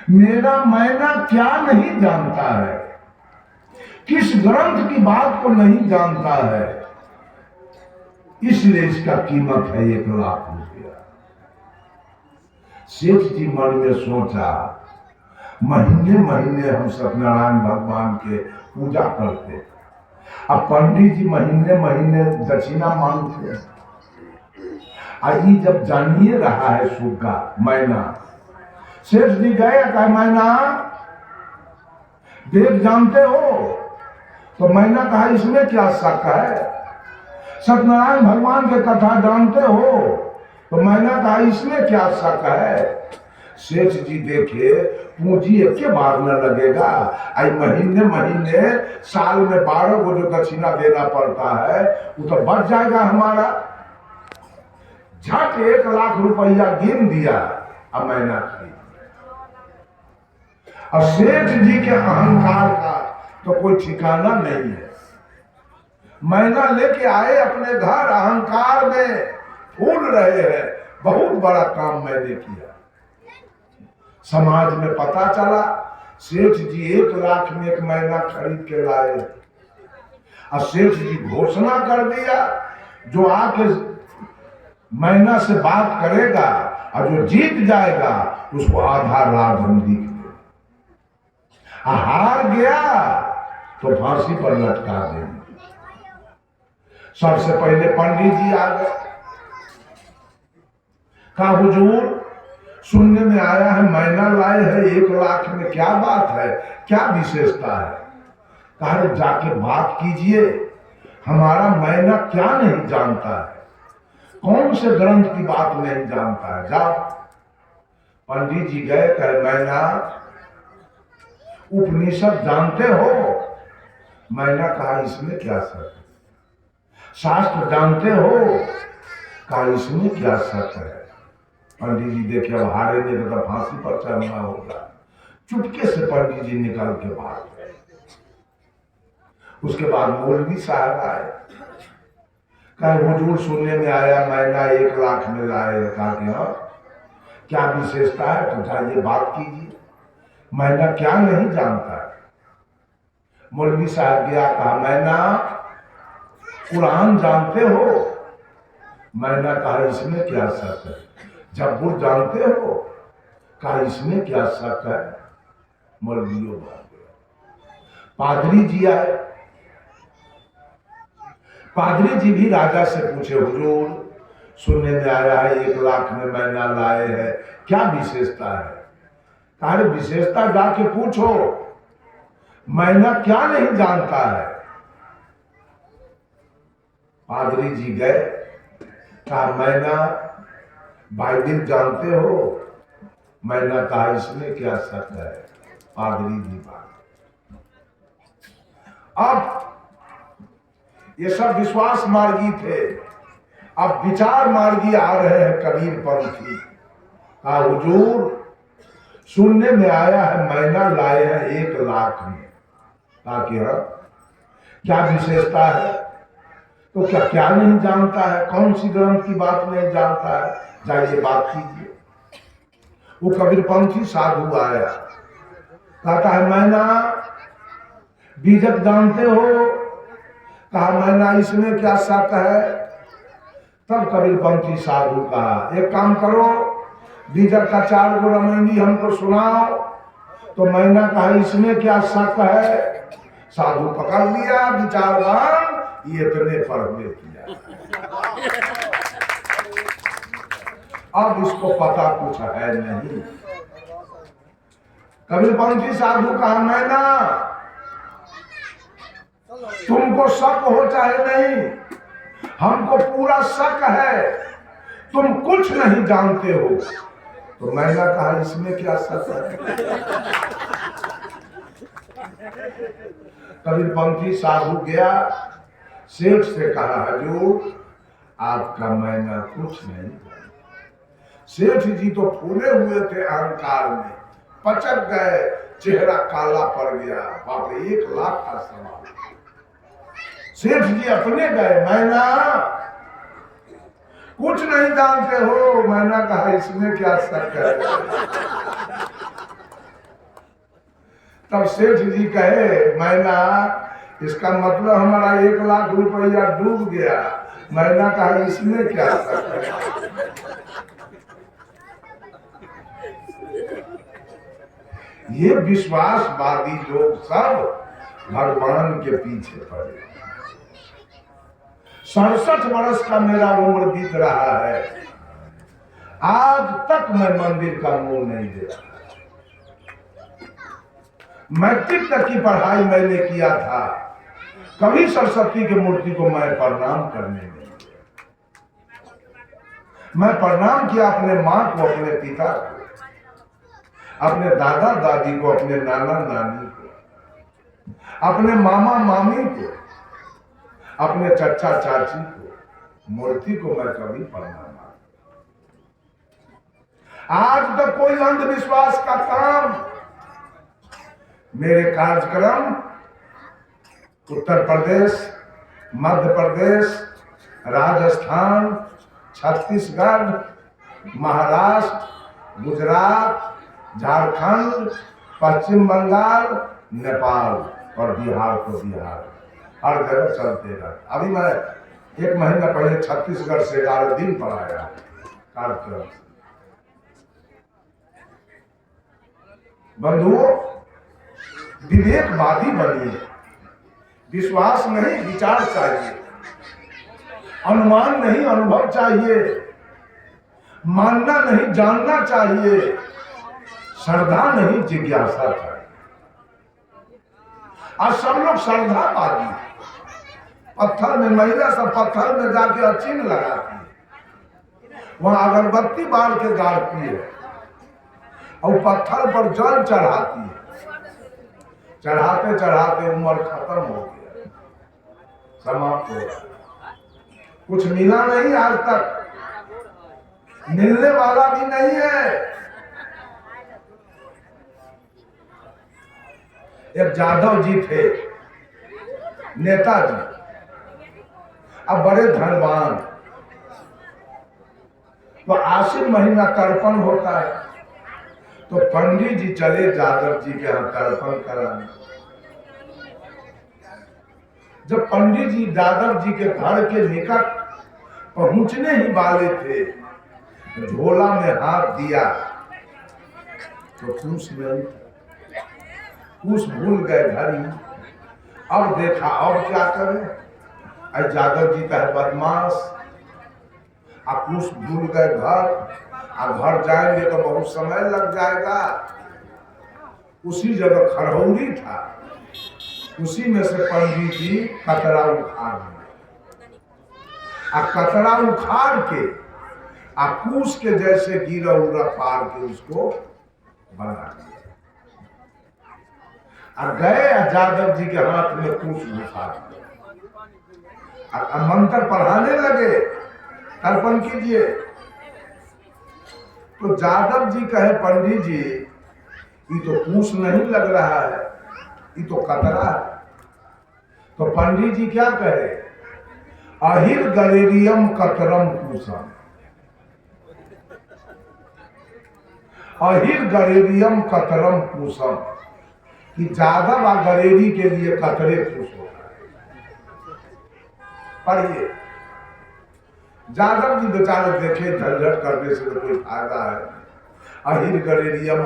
मेरा मैना क्या नहीं जानता है, किस ग्रंथ की बात को नहीं जानता है, इसलिए इसका कीमत है 1,00,000 रुपया। सेठ जी मन में सोचा, महीने महीने हम सत्यनारायण भगवान के पूजा करते, अब पंडित जी महीने महीने दक्षिणा मांगते, आज जब जानिए रहा है सुग्गा मैना, सेठ जी गए, कहा मैना देव जानते हो? तो मैना कहा इसमें क्या शक है। सत्यनारायण भगवान के कथा जानते हो? तो मैंने कहा इसमें क्या शक है। सेठ जी देखे पूंजी के बार न लगेगा, आई महीने महीने साल में 12 को जो दक्षिणा देना पड़ता है वो तो बढ़ जाएगा हमारा। झट 1,00,000 रुपया गिन दिया, अब मैना खरीद। और सेठ जी के अहंकार का तो कोई ठिकाना नहीं है। मैना लेके आए अपने घर, अहंकार में फूल रहे हैं, बहुत बड़ा काम मैंने किया। समाज में पता चला सेठ जी 1,00,000 में एक मैना खरीद के लाए, और सेठ जी घोषणा कर दिया जो आके मैना से बात करेगा और जो जीत जाएगा उसको आधा लाख हम लिख दे, हार गया तो फांसी पर लटका देंगे। सबसे पहले पंडित जी आ गए, कहा हुजूर सुनने में आया है मैना लाए है 1,00,000 में, क्या बात है, क्या विशेषता है? कहा जाके बात कीजिए, हमारा मैना क्या नहीं जानता है, कौन से ग्रंथ की बात नहीं जानता है, जाओ। पंडित जी गए, कहे मैना उपनिषद जानते हो? मैना कहा इसमें क्या शक है। शास्त्र जानते हो? कहा इसमें क्या शक है। पंडित जी देखे अब हारेंगे तो फांसी पर चढ़ना होगा, चुपके से पंडित जी निकल के भाग गए। उसके बाद मौलवी साहब आए, कहे हुजूर सुनने में आया मैना 1,00,000 में लाए। कहा कि हाँ, क्या विशेषता है? तो जाइए बात कीजिए, मैना क्या नहीं जानता है। मौलवी साहब गया, कहा मैना कुरान जानते हो? मैंने कहा इसमें क्या शक है। जब्बुर जानते हो? कहा इसमें क्या शक है। मौलवियों पादरी जी आए, पादरी जी भी राजा से पूछे हुजूर सुनने में आया है 1,00,000 में मैना लाए हैं, क्या विशेषता है? कहा विशेषता जाके पूछो, मैना क्या नहीं जानता है। पादरी जी गए, कहा मैना बाइबिल जानते हो? मैंने कहा इसमें क्या शक है। पादरी जी बात, अब ये सब विश्वास मार्गी थे, अब विचार मार्गी आ रहे हैं कबीर पंथी। कहा हुजूर सुनने में आया है मैना लाए हैं 1,00,000 में। कहा कि हाँ, क्या विशेषता है? तो क्या क्या नहीं जानता है, कौन सी ग्रंथ की बात नहीं जानता है, जाइए बात कीजिए। वो कबीरपंथी साधु आया, कहता है मैना बीजक जानते हो? कहा मैना इसमें क्या शक है। तब कबीरपंथी साधु कहा एक काम करो, बीजक का 4 गो रमैनी हमको सुनाओ। तो मैना कहा इसमें क्या शक है। साधु पकड़ लिया विचारवान, ये इतने पढ़ने किया, अब इसको पता कुछ है नहीं। कबीरपंथी साधु कहा मैना तुमको शक हो चाहे नहीं, हमको पूरा शक है, तुम कुछ नहीं जानते हो। तो मैंने कहा इसमें क्या शक है। कबीरपंथी साधु गया, सेठ से कहा हजूर आपका मैना कुछ नहीं। सेठ जी तो फूले हुए थे अहंकार में, पचक गए, चेहरा काला पड़ गया। बाप रे 1,00,000 का सवाल। सेठ जी अपने गए, मैना कुछ नहीं जानते हो। मैंने कहा इसमें क्या शक है। तब सेठ जी कहे मैना इसका मतलब हमारा 1 लाख रुपया डूब गया। मैना कहा इसमें क्या है? ये विश्वासवादी लोग सब भगवान के पीछे पड़े। 67 वर्ष का मेरा उम्र बीत रहा है, आज तक मैं मंदिर का मुंह नहीं देखा। मैट्रिक तक की पढ़ाई मैंने किया था, कभी सरस्वती की मूर्ति को मैं प्रणाम करने नहीं गया। मैं प्रणाम किया अपने माँ को, अपने पिता को, अपने दादा दादी को, अपने नाना नानी को, अपने मामा मामी को, अपने चचा चाची को। मूर्ति को मैं कभी प्रणाम। आज तक कोई अंधविश्वास का काम मेरे कार्यक्रम उत्तर प्रदेश, मध्य प्रदेश, राजस्थान, छत्तीसगढ़, महाराष्ट्र, गुजरात, झारखंड, पश्चिम बंगाल, नेपाल और बिहार को बिहार हर जगह चलते रहे। अभी मैं 1 महीना पहले छत्तीसगढ़ से 11 दिन पर आया कार्यक्रम। बंधुओं, विवेकवादी बनिए, विश्वास नहीं विचार चाहिए, अनुमान नहीं अनुभव चाहिए, मानना नहीं जानना चाहिए, श्रद्धा नहीं जिज्ञासा चाहिए। आज सब लोग श्रद्धावादी, पत्थर में महिला सब पत्थर में जाके अचिन्ह लगाती है, वहां अगरबत्ती बाल के गाड़ती है और पत्थर पर जल चढ़ाती है। चढ़ाते चढ़ाते उम्र खत्म हो गया, समाप्त हो गया, कुछ मिला नहीं, आज तक मिलने वाला भी नहीं है। एक जादव जी थे, नेताजी, अब बड़े धनवान। तो आश्विन महीना तर्पण होता है, तो पंडित जी चले जादव जी के यहाँ तर्पण कराने। जब पंडित जी जादव जी के घर के निकट पहुंचने ही वाले थे, झोला में हाथ दिया तो कुछ नहीं, कुछ भूल गए घर ही। अब देखा अब क्या करें, आज जादव जी का है बदमाश, आप कुछ भूल गए घर, अब घर जाएंगे तो बहुत समय लग जाएगा। उसी जगह खरहौरी था, उसी में से पंडित जी कतरा उखाड़ दिए, कतरा उखाड़ के कूस के जैसे गिरा उरा पार के उसको बना दिया। और गए जादव जी के हाथ में कूस घुसा दिया, मंत्र पढ़ाने लगे, तर्पण कीजिए। तो जादव जी कहे पंडित जी ये तो कूस नहीं लग रहा है, ये तो कतरा है। तो पंडित जी क्या कहे, अहिर गलेरियम कतरम कूसम, अहिर गलेरियम कतरम कूसम, कि जादव और गलेरी के लिए कतरे कूस होता है। पढ़िए, जादव जी बेचारे देखे झंझट करने से तो कोई फायदा है। अहिर गलेरियम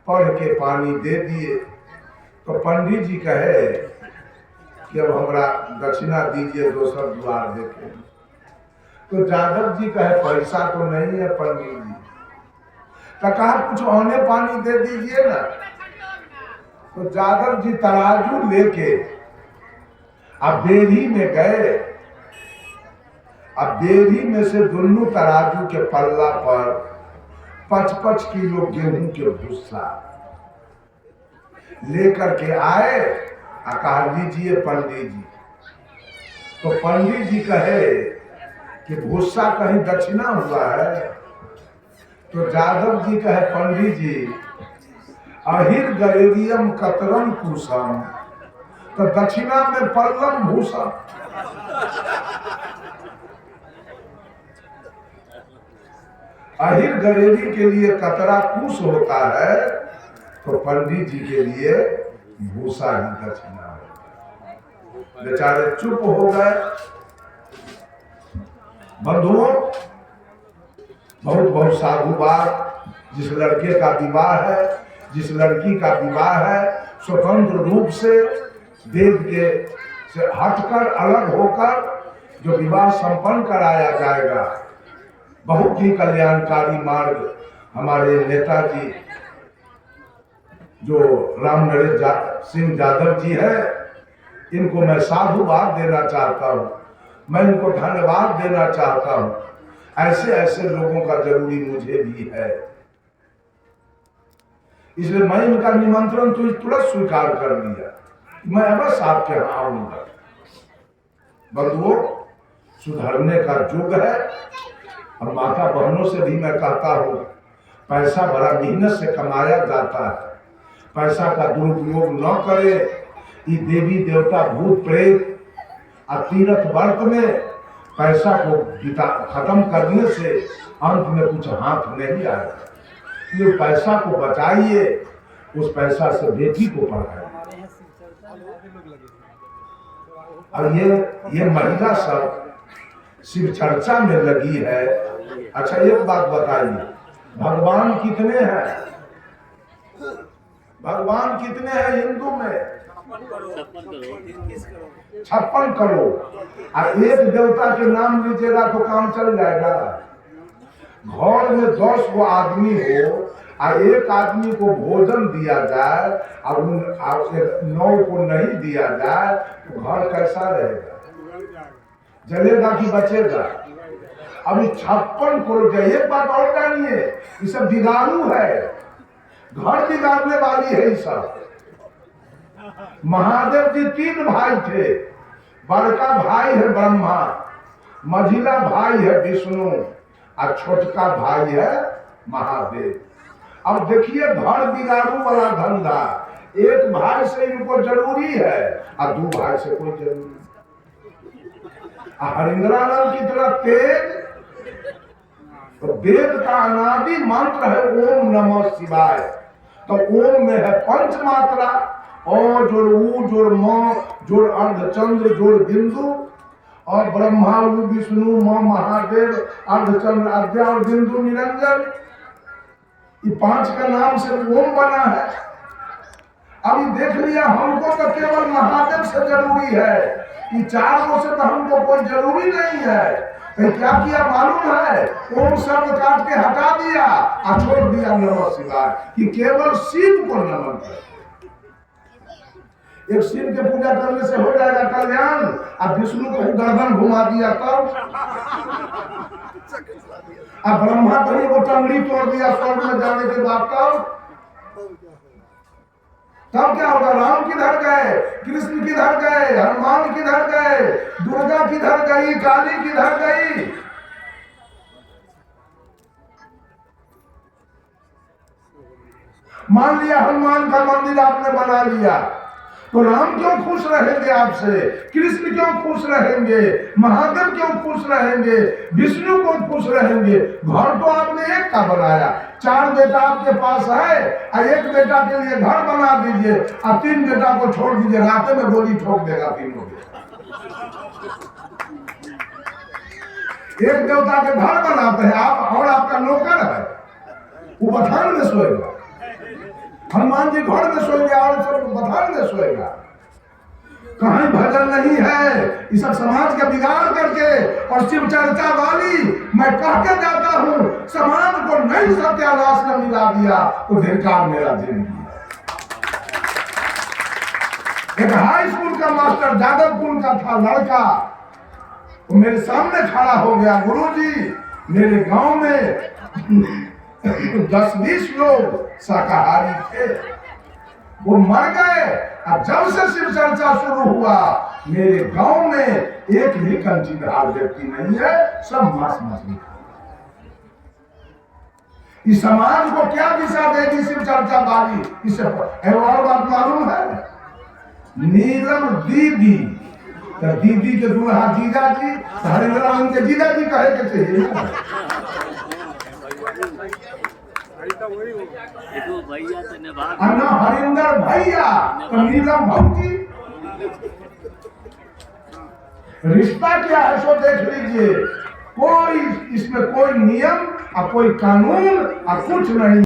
पढ़ के पानी दे दिए। तो पंडित जी कहे कि अब हमरा दक्षिणा दीजिए, दोसर द्वार देखे। तो जादव जी कहे पैसा तो नहीं है पंडित जी, तो कहा कुछ औने पानी दे दीजिए ना। तो जादव जी तराजू लेके अब बेरी में गए, अब बेरी में से दोनों तराजू के पल्ला पर 55 किलो गेहूं के भूसा लेकर के आए, कहा लीजिए पंडित जी। तो पंडित जी कहे कि भूसा कहीं दक्षिणा हुआ है। तो जादव जी कहे पंडित जी अहिर गलेरियम कतरम कुसम, तो दक्षिणा में पल्लम भूसा। अहिर गलेरी के लिए कतरा कुश होता है तो पंडित जी के लिए भूसा ही दक्षिणा है। बेचारे चुप हो गए। बंधुओं, बहुत बहुत साधुवाद। जिस लड़के का विवाह है, जिस लड़की का विवाह है, स्वतंत्र रूप से वेद के से हटकर अलग होकर जो विवाह संपन्न कराया जाएगा, बहुत ही कल्याणकारी मार्ग हमारे नेताजी जो राम नरेश सिंह यादव जी है, इनको मैं साधुवाद देना चाहता हूँ, मैं इनको धन्यवाद देना चाहता हूँ। ऐसे ऐसे लोगों का जरूरी मुझे भी है, इसलिए मैं इनका निमंत्रण तो तुरंत स्वीकार कर लिया, मैं अवश्य आपके यहाँ आऊंगा। बंधुओं, सुधरने का युग है। और माता बहनों से भी मैं कहता हूँ, पैसा बड़ा मेहनत से कमाया जाता है, पैसा का दुरुपयोग न करे। ये देवी देवता भूत प्रेत तीर्थ वर्त में पैसा को खत्म करने से अंत में कुछ हाथ नहीं आएगा। ये पैसा को बचाइए, उस पैसा से बेटी को पढ़ाइए। और ये महिला सब शिव चर्चा में लगी है। अच्छा, एक बात बताइए, भगवान कितने हैं? भगवान कितने हैं हिंदू में? 56 करोड़। और एक देवता के नाम लीजिएगा तो काम चल जाएगा। घर में 10 गो आदमी हो और एक आदमी को भोजन दिया जाए और 9 को नहीं दिया जाए तो घर कैसा रहेगा? जलेगा कि बचेगा? अभी 56 करोड़। एक बात और जानिए, ये सब बिगाड़ू है, घर बिगाड़ने वाली है। ये सब महादेव जी 3 भाई थे। बड़का भाई है ब्रह्मा, मझिला भाई है विष्णु और छोटका भाई है महादेव। अब देखिए, घर बिगाड़ू वाला धंधा, एक भाई से इनको जरूरी है और 2 भाई से कोई जरूरी नहीं। हरिंद्रानंद की तरह तेज, तो वेद का अनादि मंत्र है ओम नमः शिवाय। तो ओम में है 5 मात्रा, ओ जोड़ ऊ जोड़ म जोड़ अर्धचंद्र जोड़ बिंदु, और ब्रह्मा ऊ विष्णु म महादेव अर्धचंद्र आद्या और बिंदु निरंजन। ये 5 का नाम से ओम बना है। अभी देख लिया, हमको तो केवल महादेव से जरूरी है, ये 4 से तो हमको कोई जरूरी नहीं है। तो क्या किया मालूम है? ओम शब्द काट के हटा दिया और छोड़ दिया नमः शिवाय, कि केवल शिव को नमन कर। एक शिव के पूजा करने से हो जाएगा कल्याण, और विष्णु को गर्दन घुमा दिया तब, और ब्रह्मा कहीं को टंगड़ी तोड़ दिया स्वर्ग में जाने के बाद, तब क्या होगा? राम किधर गए, कृष्ण किधर गए, हनुमान किधर गए, दुर्गा किधर गई, काली किधर गई? मान लिया हनुमान का मंदिर आपने बना लिया, तो राम क्यों खुश रहेंगे आपसे? कृष्ण क्यों खुश रहेंगे? महादेव क्यों खुश रहेंगे? विष्णु क्यों खुश रहेंगे? घर तो आपने एक का बनाया, 4 बेटा आपके पास है, और एक बेटा के लिए घर बना दीजिए और 3 बेटा को छोड़ दीजिए, रास्ते में गोली ठोक देगा तीनों। एक देवता के घर बनाते हैं आप, और आपका नौकर है वो बथान में सोएगा। हनुमान जी घर में सोएंगे और सब बथान में सोएगा। कहीं भजन नहीं है, इस समाज का बिगाड़ करके और शिव चर्चा वाली मैं कहते जाता हूँ, समाज को नई सत्यानाश में मिला दिया तो धिक्कार मेरा जिंदगी है। एक हाई स्कूल का मास्टर जादवपुर का था लड़का, वो मेरे सामने खड़ा हो गया, गुरुजी मेरे गांव में 10-20 लोग शाकाहारी थे, वो मर गए, और जब से शिव चर्चा शुरू हुआ मेरे गांव में एक भी कंचीदार व्यक्ति नहीं है, सब मांस मछली। इस समाज को क्या दिशा देगी शिव चर्चा वाली? इसे और बात मालूम है? नीलम दीदी, तो दीदी के दूल्हा जीजा जी, हरिंद्रानंद के जीजा जी कहे के चाहिए। देखो भैया तो निभाग अन्ना हरिंदर भैया तो नीलम भौजी। रिश्ता क्या है सो देख लीजिए, कोई इसमें कोई नियम और कोई कानून और कुछ नहीं।